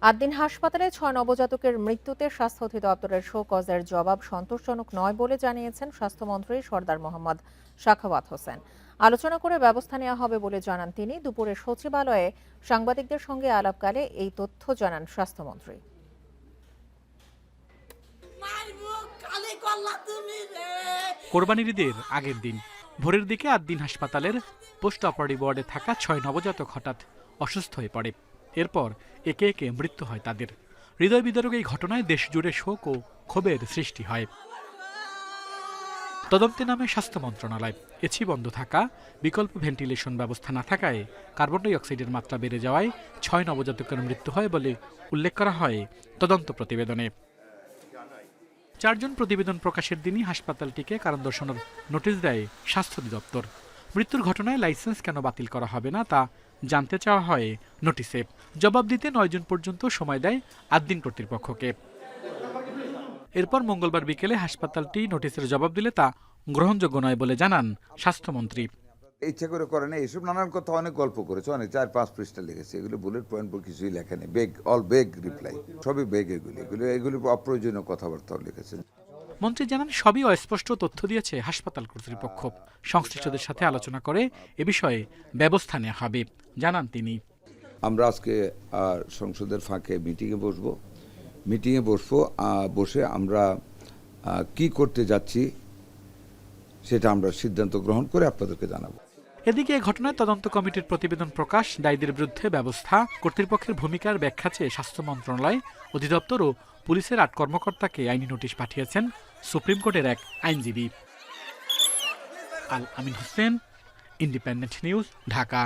আদ্দিন হাসপাতালে ৬ নবজাতকের মৃত্যুতে স্বাস্থ্য অধিদপ্তরের শো কজের জবাব সন্তোষজনক নয় বলে জানিয়েছেন স্বাস্থ্যমন্ত্রী সরদার মোহাম্মদ সাখাওয়াত হোসেন। আলোচনা করে ব্যবস্থা নেওয়া হবে বলে জানান তিনি। দুপুরে সচিবালয়ে সাংবাদিকদের সঙ্গে আলাপকালে এই তথ্য জানান স্বাস্থ্যমন্ত্রী। কোরবানির ঈদের আগের দিন ভোরের দিকে আদ্দিন হাসপাতালের পোস্ট অপারেটিভ ওয়ার্ডে থাকা ৬ নবজাতক হঠাৎ অসুস্থ হয়ে পড়ে। এরপর একে একে মৃত্যু হয় তাদের। হৃদয় বিদারক এই ঘটনায় দেশ জুড়ে শোক ও ক্ষোভের সৃষ্টি হয়। তদন্তে নামে স্বাস্থ্য মন্ত্রণালয়। এসি বন্ধ থাকা, বিকল্প ভেন্টিলেশন ব্যবস্থা না থাকায় কার্বন ডাই অক্সাইডের মাত্রা বেড়ে যাওয়ায় ৬ নবজাতকের মৃত্যু হয় বলে উল্লেখ করা হয় তদন্ত প্রতিবেদনে। ৪ জন প্রতিবেদন প্রকাশের দিনই হাসপাতালটিকে কারণ দর্শানোর নোটিশ দেয় স্বাস্থ্য অধিদপ্তর। মৃত্যুর ঘটনায় লাইসেন্স কেন বাতিল করা হবে না তা জানতে চাওয়া হয় নোটিশে। জবাব দিতে ৯ জন পর্যন্ত সময় দেয় আদ্দিন কর্তৃপক্ষকে। এরপর মঙ্গলবার বিকেলে হাসপাতালটি নোটিশের জবাব দিলে তা গ্রহণযোগ্য নয় বলে জানান স্বাস্থ্যমন্ত্রী। ইচ্ছা করে করে না, এইসব নানান কথা অনেক গল্প করেছে, অনেক ৪-৫ পৃষ্ঠা লিখেছে। এগুলো বুলেট পয়েন্ট বলে কিছুই লেখা নেই, বেগ অল বেগ রিপ্লাই, সবই বেগ। এগুলি অপ্রয়োজনীয় কথাবার্তাও লিখেছে। মন্ত্রী জানান সবই অস্পষ্ট তথ্য দিয়েছে হাসপাতাল কর্তৃপক্ষ। সংশ্লিষ্টদের সাথে আলোচনা করে এ বিষয়ে ব্যবস্থা নেওয়া হবে জানান তিনি। আমরা আজকে সংসদের ফাঁকে মিটিংয়ে বসে আমরা কি করতে যাচ্ছি সেটা আমরা সিদ্ধান্ত গ্রহণ করে আপনাদেরকে জানাবো। এদিকে এই ঘটনায় তদন্ত কমিটির প্রতিবেদন প্রকাশ, দায়ীদের বিরুদ্ধে ব্যবস্থা, কর্তৃপক্ষের ভূমিকার ব্যাখ্যা চেয়ে স্বাস্থ্য মন্ত্রণালয়, অধিদপ্তর ও পুলিশের ৮ কর্মকর্তাকে আইনি নোটিশ পাঠিয়েছেন সুপ্রিম কোর্টের এক আইনজীবী। আল আমিন হোসেন, ইন্ডিপেন্ডেন্ট নিউজ, ঢাকা।